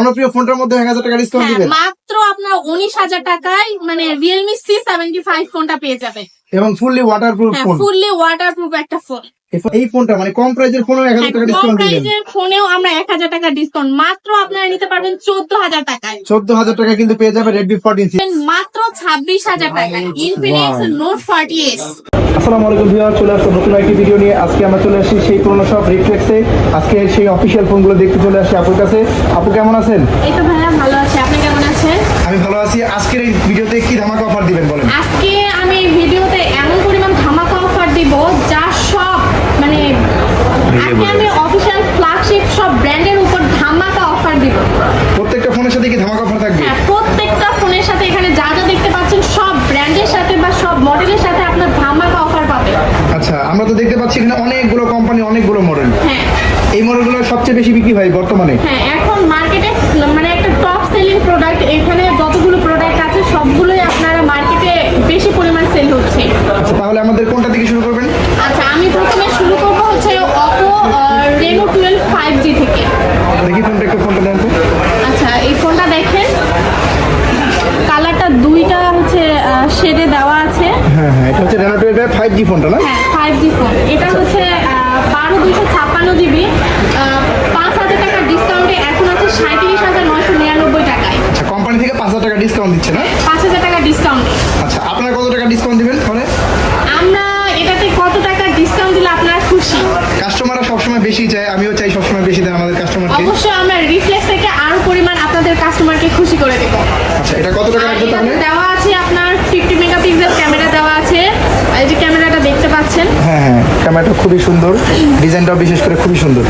জনপ্রিয় ফোনটার মধ্যে 1000 টাকা ডিসকাউন্ট দিবেন মাত্র আপনার 19,000 টাকায় মানে Realme C75 ফোনটা পেয়ে যাবে এবং fully waterproof phone. Fully waterproof একটা ফোন। এই ফোনটা মানে কম প্রাইজের ফোনেও 1000 টাকা কম ডিসকাউন্ট দিবেন। প্রাইজের ফোনেও আমরা 1000 টাকা ডিসকাউন্ট মাত্র আপনারা নিতে পারবেন 14,000 টাকায়। 14,000 টাকা কিন্তু পেয়ে যাবে Redmi 14C। মাত্র 26,000 টাকায় Infinix Note 40s। আসসালামু আলাইকুম ভিউয়ার, চলে আসলাম নতুন একটি ভিডিও নিয়ে। আজকে আমরা চলে আসছি সেই পুরনো সব রিফ্লেক্সে। আজকে সেই অফিসিয়াল ফোনগুলো দেখতে চলে আসছি আপুর কাছে। আপু কেমন আছেন? এই তো ভাইয়া ভালো আছে, আপনি কেমন আছেন? আমি ভালো আছি। আজকের এই ভিডিওতে কি ধামাকা অফার দিবেন বলেন? আজকে আমি এই ভিডিওতে এমন পরিমাণ ধামাকা অফার দিব যা সব মানে আজকে আমি অফিশিয়াল ফ্ল্যাগশিপ সব ব্র্যান্ডের উপর ধামাকা অফার দিব। প্রত্যেকটা ফোনের সাথে কি ধামাকা অফার থাকবে? হ্যাঁ, প্রত্যেকটা ফোনের সাথে এখানে যা যা দেখতে পাচ্ছেন সব ব্র্যান্ডের সাথে বা সব মডেলের সাথে আপনার ধামাকা অফার পাবেন। আচ্ছা, আমরা তো দেখতে পাচ্ছি এখানে অনেকগুলো কোম্পানি, অনেকগুলো মডেল। হ্যাঁ, এই মডেলগুলো সবচেয়ে বেশি বিক্রি হয় বর্তমানে। হ্যাঁ, এখন মার্কেটে মানে একটা টপ সেলিং প্রোডাক্ট, এখানে যতগুলো প্রোডাক্ট আছে সবগুলোই আপনারা মার্কেটে বেশি পরিমাণ সেল হচ্ছে। আচ্ছা, তাহলে আমাদের কোনটা থেকে শুরু করবেন? আচ্ছা, আমি প্রথমে শুরু করবো হচ্ছে Oppo Reno 12 5G থেকে। দেখি ফোনটা, একটু ফোনটা দেন তো। আচ্ছা, এই ফোনটা দেখেন, কালারটা দুইটা হচ্ছে শেডে দেওয়া আছে। হ্যাঁ হ্যাঁ, এটা হচ্ছে Reno 12 5G ফোনটা না? হ্যাঁ, 5G ফোন। এটা হচ্ছে 12,256 জিবি, 5,000 টাকার ডিসকাউন্টে এখন আছে 37,999 টাকায়। আচ্ছা, কোম্পানি থেকে 5,000 টাকা ডিসকাউন্ট দিচ্ছে না? 5,000 টাকা ডিসকাউন্ট। আচ্ছা, আপনারা কত টাকা ডিসকাউন্ট দিবেন ফোনে? আমরা এটাতে কত টাকা ডিসকাউন্ট দিলে আপনারা খুশি? কাস্টমাররা সবসময় বেশি চায়, আমিও চাই সবসময় বেশি দেন আমাদের কাস্টমারকে। অবশ্যই আমরা রিফ্লেক্স থেকে আরো পরিমাণ আপনাদের কাস্টমারকে খুশি করে দেব। আচ্ছা, এটা কত টাকা রাখবে তাহলে? এটাতে দেওয়া আছে আপনার 50 মেগাপিক্সেল ক্যামেরা দেওয়া আছে। এই যে ক্যামেরাটা দেখতে পাচ্ছেন। হ্যাঁ হ্যাঁ, ক্যামেরাটা খুবই সুন্দর, ডিজাইনটাও বিশেষ করে খুবই সুন্দর।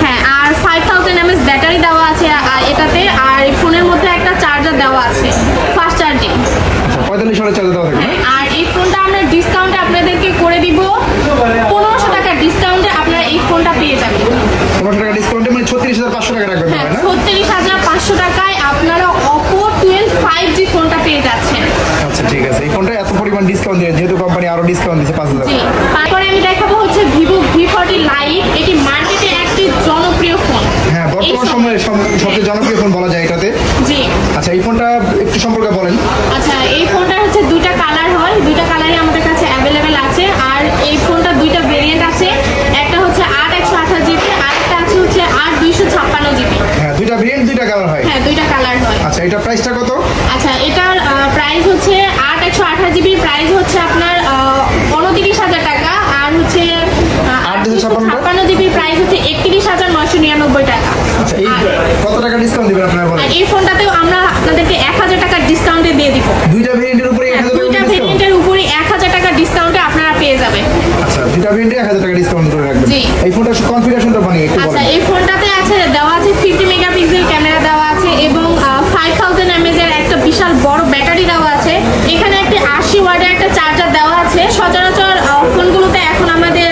হ্যাঁ, আর 5000 mAh ব্যাটারি দেওয়া আছে এটাতে। আর এই ফোনের মধ্যে একটা চার্জার দেওয়া আছে, ফাস্ট চার্জিং। আচ্ছা, 45 ওয়াটের চার্জার দেওয়া থাকবে না? আর এই ফোনটা আমরা ডিসকাউন্টে আপনাদেরকে করে দিব 1500 টাকা ডিসকাউন্টে আপনারা এই ফোনটা পেয়ে যাবেন। 1500 টাকা ডিসকাউন্টে মানে 36,500 টাকা রাখবেন হ্যাঁ, না? 36,500 টাকায় আপনারা Oppo 12 5G ফোনটা পেয়ে যাচ্ছেন। আচ্ছা, ঠিক আছে। এই ফোনটা এত পরিমাণ ডিসকাউন্ট দিয়ে, যেহেতু কোম্পানি আরো ডিসকাউন্ট দিচ্ছে 5,000। জি, তারপরে আমি দেখাবো হচ্ছে Vivo V40 Lite। এটি মার্কেটে একটি জনপ্রিয় ফোন। হ্যাঁ, বর্তমান সময়ে সবচেয়ে জনপ্রিয় ফোন বলা যায় এটাতে। জি। আচ্ছা, এই ফোনটা একটু সম্পর্কে বলেন। আচ্ছা, এই ফোনটার হচ্ছে দুইটা কালার হয়, দুইটা কালারই আমাদের কাছে অ্যাভেলেবেল আছে। আর এই ফোনটা দুইটা ভেরিয়েন্ট আছে, একটা হচ্ছে 8/128 জিবি, আর একটা আছে হচ্ছে 8/256 জিবি। হ্যাঁ, দুইটা ভেরিয়েন্ট, দুইটা কালার হয়। হ্যাঁ, দুইটা কালার হয়। আচ্ছা, এটা প্রাইসটা কত? আচ্ছা, এটার প্রাইস হচ্ছে 8/128 জিবির প্রাইস হচ্ছে আপনার 29,000 টাকা। আর হচ্ছে 8/256 জিবির প্রাইস হচ্ছে 31,999 টাকা। আচ্ছা, এই আর কত টাকা ডিসকাউন্ট দিবেন আপনারা বলেন? এই ফোনটাতেও আমরা আপনাদেরকে 1,000 টাকার ডিসকাউন্টে দিয়ে দিব। দুইটা ভেরিয়েন্টের উপরে 1000 টাকা দুইটা ডিসকাউন্ট? ভেরিয়েন্টের উপরে 1,000 টাকা ডিসকাউন্টে আপনারা পেয়ে যাবেন। আচ্ছা, দুইটা ভেরিয়েন্টে 1000 টাকা ডিসকাউন্ট করে রাখবেন। জি। এই ফোনটার কনফিগারেশনটা বানিয়ে একটু আচ্ছা, বলেন। এই ফোনটাতে আছে দেওয়া আছে 50 মেগাপিক্সেল ক্যামেরা দেওয়া আছে এবং 5000 mAh এর একটা বিশাল বড় ব্যাটারি দেওয়া আছে। এখানে একটা 80 ওয়াটের একটা চার্জার দেওয়া আছে। সচরাচর ফোনগুলোতে এখন আমাদের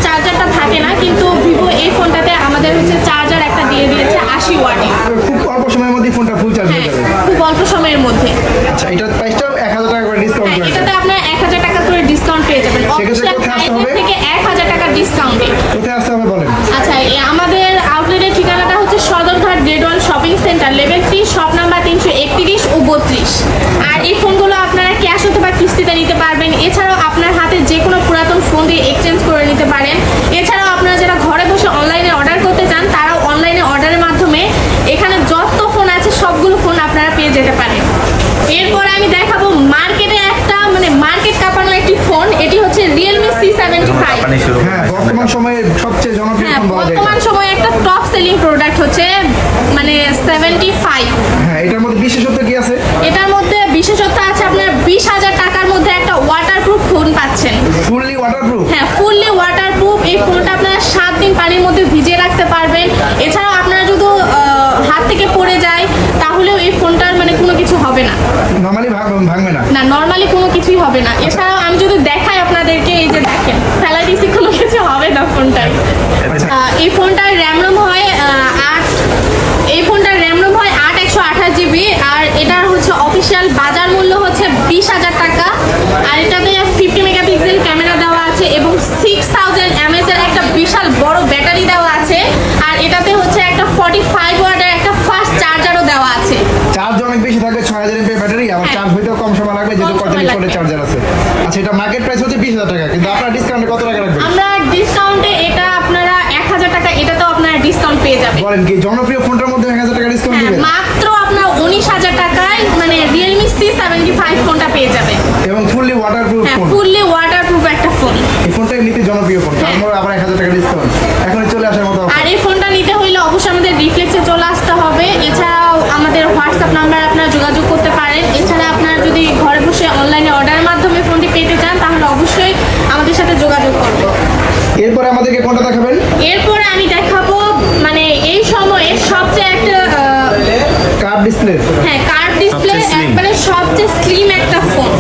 চার্জারটা থাকে না, কিন্তু ভিভো এই ফোনটাতে আমাদের হচ্ছে চার্জার একটা দিয়ে দিয়েছে 80 ওয়াটের। খুব অল্প সময়ের মধ্যে ফোনটা ফুল চার্জ হয়ে হ্যাঁ, যাবে। খুব অল্প সময়ের মধ্যে। আচ্ছা, এটার প্রাইসটাও 1000 টাকা করে ডিসকাউন্ট হ্যাঁ, করে এটাতে আপনার 1000 টাকা করে ডিসকাউন্ট পেয়ে যাবেন। সেক্ষেত্রে অফিসিয়াল কোথায় আসতে প্রাইসের হবে? থেকে 1000 টাকা ডিসকাউন্টে। কোথায় আসতে হবে বলেন? আচ্ছা, আমাদের আউটলেটের ঠিকানাটা হচ্ছে Sadarghat grade 1 shopping centre, level 3, shop number 331 ও 32। আর এই ফোনগুলো আপনারা ক্যাশ অথবা কিস্তিতে নিতে পারবেন। এছাড়াও আপনার হাতে যে কোনো পুরাতন ফোন দিয়ে এক্সচেঞ্জ করে নিতে পারেন। এছাড়াও আপনারা যারা ঘরে বসে অনলাইনে অর্ডার করতে চান, তারাও অনলাইনে অর্ডারের মাধ্যমে এখানে যত ফোন আছে সবগুলো ফোন আপনারা পেয়ে যেতে পারেন। এরপর আমি দেখাবো মার্কেটে একটা মানে মার্কেট কাঁপানো একটি ফোন। এটি হচ্ছে Realme C75। হ্যাঁ, বর্তমান সময়ে সবচেয়ে জনপ্রিয় হ্যাঁ, ফোন বলা যায়। বর্তমান সময়ে একটা টপ সেলিং প্রোডাক্ট হচ্ছে মানে 75। হ্যাঁ, এটার মধ্যে বিশেষত্ব কি আছে? এটার মধ্যে বিশেষত্ব আছে আপনার 20,000 টাকার মধ্যে একটা ওয়াটারপ্রুফ ফোন পাচ্ছেন। Fully waterproof? হ্যাঁ, ফুললি ওয়াটারপ্রুফ। এই ফোনটা আপনারা 7 দিন পানির মধ্যে ভিজিয়ে রাখতে পারবেন। এছাড়াও আপনারা যদি হাত থেকে পড়ে যায় তাহলেও এই ফোনটার মানে কোনো কিছু হবে না। নরমালি ভাঙবে না? না, নরমালি কোনো কিছুই হবে না। এছাড়াও আমি যদি দেখাই আপনাদেরকে, এই যে দেখেন ফেলা দিছি, কোনো কিছু হবে না ফোনটার। এই ফোনটার র্যাম রোম হয় 8/128 জিবি। আর এটার হচ্ছে অফিসিয়াল বাজার মূল্য হচ্ছে 20,000 টাকা। আর এটাতে 50 মেগাপিক্সেল ক্যামেরা দেওয়া আছে এবং 6000 mAh এর একটা বিশাল বড় ব্যাটারি দেওয়া আছে। আর এটাতে হচ্ছে একটা 45 ওয়াটের একটা ফাস্ট চার্জার আচ্ছা, এটা মার্কেট প্রাইস হচ্ছে 20,000 টাকা, কিন্তু আপনারা ডিসকাউন্টে কত টাকা রাখবেন? আমরা ডিসকাউন্টে এটা আপনারা 1000 টাকা, এটাতেও আপনারা ডিসকাউন্ট পেয়ে যাবেন। বলেন কি জনপ্রিয় ফোনটার মধ্যে 1000 টাকা ডিসকাউন্ট হ্যাঁ, দিবেন? মাত্র আপনার 19,000 টাকায় মানে Realme C75 ফোনটা পেয়ে যাবেন। এবং ফুললি ওয়াটারপ্রুফ হ্যাঁ, ফোন। ফুললি ওয়াটারপ্রুফ একটা ফোন। এই ফোনটা এমনিতে জনপ্রিয় ফোন, তার মধ্যে আবার 1000 টাকা ডিসকাউন্ট। এখন চলে আসার মতো আর এই ফোনটা নিতে হইলে অবশ্যই আমাদের রিফ্লেক্সে চলে আসতে হবে। এছাড়াও আমাদের হোয়াটসঅ্যাপ নাম্বার আপনারা যোগাযোগ করতে পারেন। এছাড়া আপনারা যদি ঘরে বসে অনলাইনে অর্ডারের মাধ্যমে ফোনটি পেতে চান তাহলে অবশ্যই আমাদের সাথে যোগাযোগ করবেন। এরপরে আমাদেরকে কোনটা দেখাবেন? এরপরে আমি দেখাবো মানে এই সময়ে সবচেয়ে একটা কার্ভ ডিসপ্লে। হ্যাঁ, কার্ভ ডিসপ্লে সবচেয়ে slim। একবারে সবচেয়ে স্লিম একটা phone,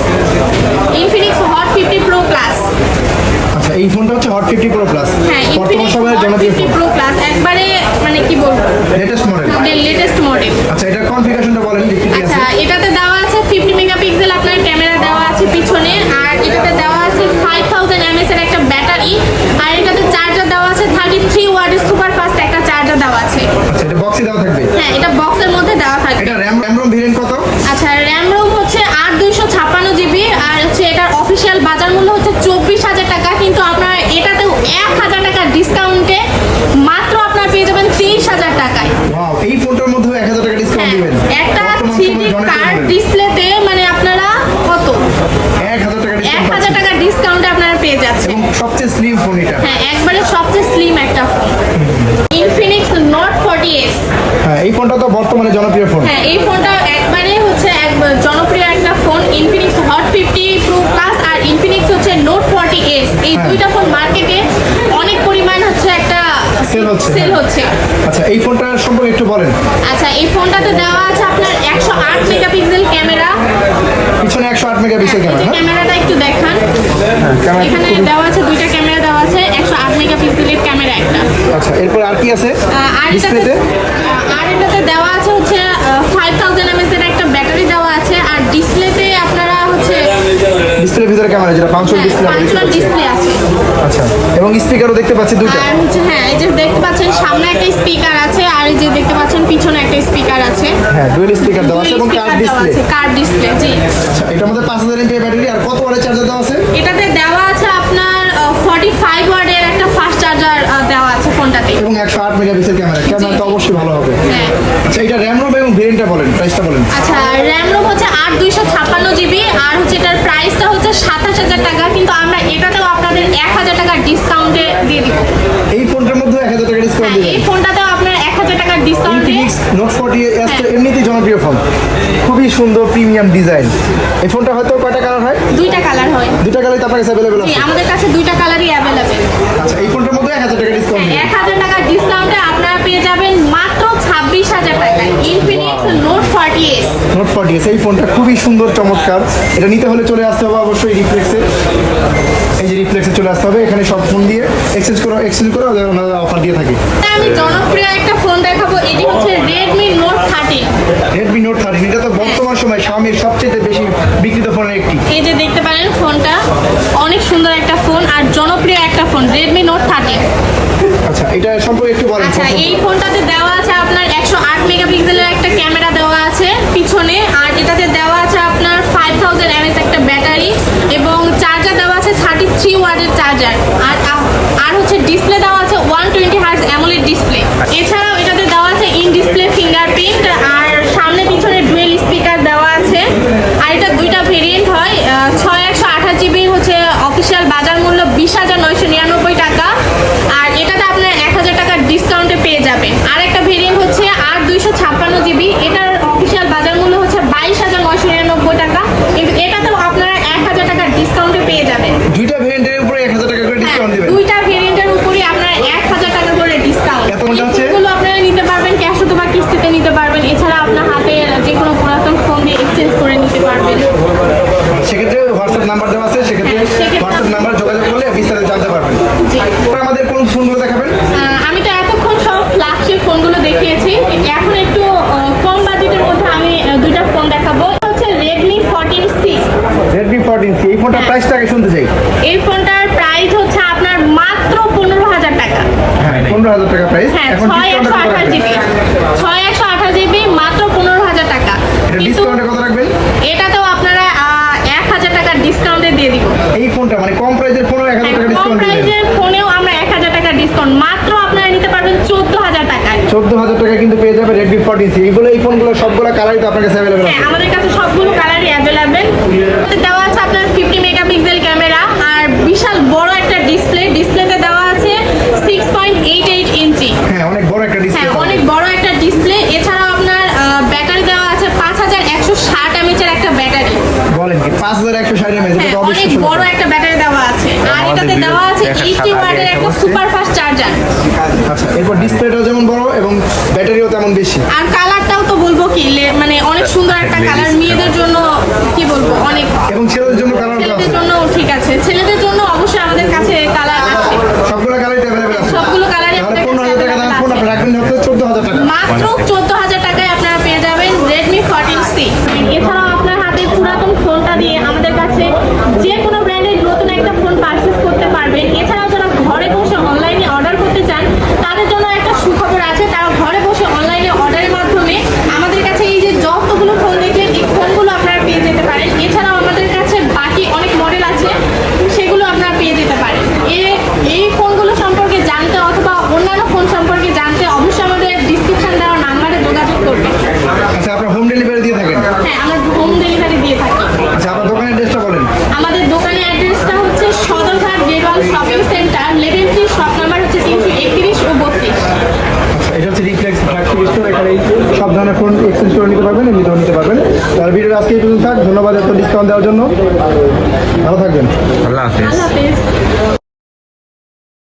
Infinix Hot 50 Pro Plus। আচ্ছা, এই ফোনটা হচ্ছে হট 50 প্রো প্লাস, হ্যাঁ, বর্তমান Infinix সময়ের Hot জনপ্রিয় 50 ফোন, Pro Plus একবারে মানে কি বলবো, লেটেস্ট মডেল। Latest model. আচ্ছা, এটার কনফিগারেশনটা বলেন কি কি আচ্ছা, আছে? এটাতে দেওয়া আছে 50 মেগাপিক্সেল আপনার ক্যামেরা দেওয়া আছে পিছনে, আর এটাতে দেওয়া আছে 5000 mAh এর একটা ব্যাটারি, আর এটাতে চার্জার দেওয়া আছে 33 ওয়াটের সুপার ফাস্ট একটা চার্জার দেওয়া আছে। আচ্ছা, এটা বক্সে দেওয়া থাকবে। হ্যাঁ, এটা বক্সের মধ্যে দেওয়া থাকবে। এটা র‍্যাম রোম ভেরিয়েন্ট কত? আচ্ছা, র্যাম রোম হচ্ছে 8256 জিবি, আর হচ্ছে এটার অফিসিয়াল বাজার মূল্য হচ্ছে 24,000 টাকা, কিন্তু আপনারা এটাতেও 1000 টাকা ডিসকাউন্টে মাত্র আপনারা পেয়ে যাবেন 23,000 টাকায়। ওয়াও, এই ফোনটার মধ্যে 1000 টাকা ডিসকাউন্ট হ্যাঁ, দিবেন। একটা বর্তমান 3D সময়ে জনপ্রিয় কার্ভ মডেল। ডিসপ্লেতে মানে আপনারা কত 1000 টাকা ডিসকাউন্ট 1000 পাচ্ছেন। টাকা ডিসকাউন্টে আপনারা পেয়ে যাচ্ছেন। এবং সবচেয়ে স্লিম ফোন এটা। হ্যাঁ, একবারে সবচেয়ে স্লিম একটা ফোন, Infinix Note 40s। হ্যাঁ, এই ফোনটা তো বর্তমানে জনপ্রিয় ফোন। হ্যাঁ, এই ফোনটা একবারে হচ্ছে জনপ্রিয় একটা phone, Infinix Hot 50 Pro Plus আর Infinix হচ্ছে Note 40s। এই হ্যাঁ। দুইটা ফোন মার্কেটে অনেক পরিমাণ হচ্ছে একটা Sell হচ্ছে, সেল হ্যাঁ। হচ্ছে। আচ্ছা, এই ফোনটার সম্পর্কে একটু বলেন। আচ্ছা, এই ফোনটাতে দেওয়া আছে আপনার 108 মেগাপিক্সেল ক্যামেরা। পিছনে 108 মেগাপিক্সেল এই যে ক্যামেরা। ক্যামেরাটা একটু দেখান, ক্যামেরা এখানে দেওয়া আছে দুইটা ক্যামেরা দেওয়া আছে, 108 মেগাপিক্সেলের ক্যামেরা একটা। আচ্ছা, এরপর আর কি আছে আর ডিসপ্লেতে? এটাতে দেওয়া আছে হচ্ছে 5000 mAh এর একটা ব্যাটারি দেওয়া আছে, আর ডিসপ্লেতে আপনারা হচ্ছে ডিসপ্লের ভিতরে ক্যামেরা যেটা পাঁচশো ডিসপ্লে আমরা দেখতে পাঁচটা পাচ্ছি। ডিসপ্লে আছে। আচ্ছা, এবং স্পিকারও দেখতে পাচ্ছি দুইটা। আর হচ্ছে হ্যাঁ, এই যে দেখতে পাচ্ছেন সামনে একটা স্পিকার আছে, আর এই যে দেখতে পাচ্ছেন পিছনে একটা স্পিকার আছে। হ্যাঁ, ডুয়েল স্পিকার দেওয়া আছে এবং কার্ভ ডিসপ্লে। কার্ভ ডিসপ্লে, জি। আচ্ছা, এটার মধ্যে 5000 mAh ব্যাটারি আর কত ওয়াটের চার্জার দেওয়া আছে? এটাতে দেওয়া আছে আপনার 45 ওয়াটের একটা ফাস্ট চার্জার দেওয়া আছে ফোনটাতে। এবং 108 মেগাপিক্সেল ক্যামেরা। ক্যামেরা তো অবশ্যই ভালো হবে। হ্যাঁ। আচ্ছা, এটা র‍্যাম রোম এবং ভেরিয়েন্টটা বলেন, প্রাইসটা বলেন। আচ্ছা, র্যাম রোম হচ্ছে 8256 জিবি, আর হচ্ছে এটার প্রাইসটা হচ্ছে 27000 টাকা, কিন্তু আমরা এটাতেও আপনাদের 1000 টাকা ডিসকাউন্টে দিয়ে দিব। এই ফোনটার মধ্যে 1000 টাকা ডিসকাউন্ট হ্যাঁ, এই দিবেন। ফোনটাতেও আপনার 1000 টাকা ডিসকাউন্টে। Infinix Note 40s তো হ্যাঁ। এমনিতেই জনপ্রিয় ফোন, খুবই সুন্দর প্রিমিয়াম ডিজাইন। এই ফোনটা হয়তো কয়টা কালার হয়? দুইটা কালার হয়। দুইটা কালারই তো আপনার কাছে অ্যাভেলেবল জি, আছে। আমাদের কাছে দুইটা কালারই অ্যাভেলেবেল। আচ্ছা, এই ফোনটার মধ্যে 1000 টাকা ডিসকাউন্ট দিবেন। 1000 টাকা ডিসকাউন্টে আপনারা পেয়ে যাবেন মাত্র 26,000 টাকায় Infinix Note 40s। Note 40s, এই ফোনটা খুবই সুন্দর চমৎকার। এটা নিতে হলে চলে আসতে হবে অবশ্যই রিফ্লেক্সে। এই যে রিফ্লেক্সে চলে আসতে হবে, এখানে সব ফোন দিয়ে এক্সচেঞ্জ করে ওনারা অফার দিয়ে থাকে। আমি জনপ্রিয় একটা ফোন দেখাবো, এটি হচ্ছে Redmi Note 13। Redmi Note 13 এটা তো বর্তমান সময়ে Xiaomi-র সবচেয়ে বেশি বিক্রিত ফোনের একটি। এই যে দেখতে পারেন ফোনটা অনেক সুন্দর একটা ফোন আর জনপ্রিয় একটা ফোন, Redmi Note 13। আচ্ছা, এটা সম্পর্কে একটু বলেন। আচ্ছা, এই ফোনটাতে দেওয়া আছে আপনার 108 মেগাপিক্সেলের একটা ক্যামেরা দেওয়া আছে পিছনে, আর এটাতে দেওয়া আছে আপনার 5000 mAh একটা ব্যাটারি, এবং চার্জার দেওয়া আছে 33 ওয়াটের চার্জার, আর হচ্ছে ডিসপ্লে দেওয়া আছে 120 Hz AMOLED ডিসপ্লে। এছাড়াও এটাতে দেওয়া আছে ইন ডিসপ্লে ফিঙ্গারপ্রিন্ট, আর সামনে পিছনে ডুয়েল স্পিকার দেওয়া আছে। আর এটা দুইটা ভেরিয়েন্ট হয়, 6128 জিবি হচ্ছে অফিসিয়াল বাজার মূল্য 20,999 টাকা, আর এটাতে আপনার 1000 টাকা ডিসকাউন্টে পেয়ে যাবেন। আর একটা ভেরিয়েন্ট হচ্ছে 8256 জিবি, এটার অফিসিয়াল বাজার মূল্য হচ্ছে 22,999 টাকা, কিন্তু এটাতেও আপনারা 1000 টাকা ডিসকাউন্টে পেয়ে যাবেন। দুইটা ভেরিয়েন্টের উপরে 1000 টাকা করে ডিসকাউন্ট দিবেন। দুইটা ভেরিয়েন্টের উপরে আপনারা 1000 টাকা করে ডিসকাউন্ট। এত মজা হচ্ছে? এগুলো আপনারা নিতে পারবেন ক্যাশ অথবা কিস্তিতে নিতে পারবেন, এছাড়া আপনার হাতে যে কোনো পুরাতন ফোন দিয়ে এক্সচেঞ্জ করে নিতে পারবেন। সেক্ষেত্রে হোয়াটসঅ্যাপ নাম্বার দেওয়া আছে, সেক্ষেত্রে হ্যাঁ, সেক্ষেত্রে- হোয়াটসঅ্যাপ নাম্বার যোগাযোগ করলে বিস্তারিত জানতে পারবেন। জি। এরপর আমাদের কোন ফোনগুলো দেখাবেন? আমি তো এতক্ষণ সব ফ্ল্যাগশিপ ফোনগুলো দেখিয়েছি, এখন একটু কম বাজেটের মধ্যে আমি দুইটা ফোন দেখাবো। এটা হচ্ছে Redmi 14C। Redmi 14C, এই ফোনটার হ্যাঁ। প্রাইসটা আগে শুনতে চাই। এই ফোনটার প্রাইস হচ্ছে আপনার মাত্র 15,000 টাকা। হ্যাঁ, 15,000 টাকা প্রাইস। হ্যাঁ, এখন ডিসকাউন্টে কত 6128 রাখবেন? জিবি 6128 জিবি মাত্র 15,000 টাকা, এটা কিন্তু ডিসকাউন্টে কত রাখবেন? এটাতেও আপনারা 1000 টাকা ডিসকাউন্টে দিয়ে দিব। নিচ্ছি, এইগুলো এই ফোনগুলো সবগুলো কালারই তো আপনার কাছে অ্যাভেলেবেল হ্যাঁ আছে। আমাদের কাছে সবগুলো কালারই অ্যাভেলেবেল। দেওয়া আছে আপনার 50 মেগাপিক্সেল ক্যামেরা আর বিশাল বড় একটা ডিসপ্লেতে দেওয়া আছে 6.88 ইঞ্চি। হ্যাঁ, অনেক বড় একটা ডিসপ্লে। হ্যাঁ অনেক বড় একটা ডিসপ্লে। এছাড়াও আপনার ব্যাটারি দেওয়া আছে 5160 এমএএচের একটা ব্যাটারি। বলেন কি 5160 mAh? হ্যাঁ অনেক বড় একটা ব্যাটারি দেওয়া আছে। আর এটাতে দেওয়া আছে 80 ওয়াটের একটা সুপার ফাস্ট চার্জার। আচ্ছা, এরপর ডিসপ্লেটাও যেমন বড় এবং ব্যাটারিও তেমন বেশি। আর কালারটাও তো বলবো কি মানে অনেক সুন্দর একটা কালার, মেয়েদের জন্য কি বলবো অনেক, এবং ছেলেদের জন্য কালার ছেলেদের আছে। জন্য ঠিক আছে, ছেলেদের জন্য অবশ্যই আমাদের কাছে কালার আছে। সবগুলো কালারই অ্যাভেলেবেল আছে। সবগুলো কালারই তাহলে আমাদের কাছে 15,000 টাকা দাম ফোন আপনি available আছে। রাখবেন হচ্ছে 14,000 টাকা। মাত্র 14,000 টাকায় আপনারা পেয়ে যাবেন Redmi 14C। এছাড়াও আপনার হাতে পুরাতন ফোনটা দিয়ে আমাদের কাছে যে কোনো ব্র্যান্ডের নতুন একটা ফোন পারচেজ করতে পারবেন। এছাড়াও যারা ঘরে বসে অনলাইনে অর্ডার করতে চান তাদের জন্য একটা সুখবর আছে, তারা ঘরে বসে অনলাইনে অর্ডারের মাধ্যমে আমাদের কাছে এই যে যতগুলো ফোন দেখলেন এই ফোনগুলো আপনারা পেয়ে যেতে পারেন। এছাড়াও আমাদের কাছে বাকি অনেক মডেল আছে, সেগুলো আপনারা পেয়ে যেতে পারেন। এই ফোনগুলো সম্পর্কে জানতে অথবা অন্যান্য ফোন সম্পর্কে জানতে অবশ্যই আমাদের ডিসক্রিপশন দেওয়া নাম্বারে যোগাযোগ করবেন। আচ্ছা, আপনারা হোম ডেলিভারি দিয়ে থাকেন? হ্যাঁ আমরা হোম ডেলিভারি দিয়ে থাকি। আচ্ছা, আপনার দোকানের অ্যাড্রেসটা বলেন। আমাদের দোকানের অ্যাড্রেসটা হচ্ছে Sadarghat get one shopping centre, level 3, shop number হচ্ছে 331 ও 32। এটা হচ্ছে রিফ্লেক্স ফ্ল্যাগশিপ স্টোর। এখানে সব ধরনের ফোন এক্সচেঞ্জ করে নিতে পারবেন, এমনিতেও নিতে পারবেন। আর ভিডিওটা আজকে এই পর্যন্ত থাক। ধন্যবাদ এত ডিসকাউন্ট দেওয়ার জন্য। ভালো থাকবেন। আল্লাহ হাফেজ। আল্লাহ হাফেজ।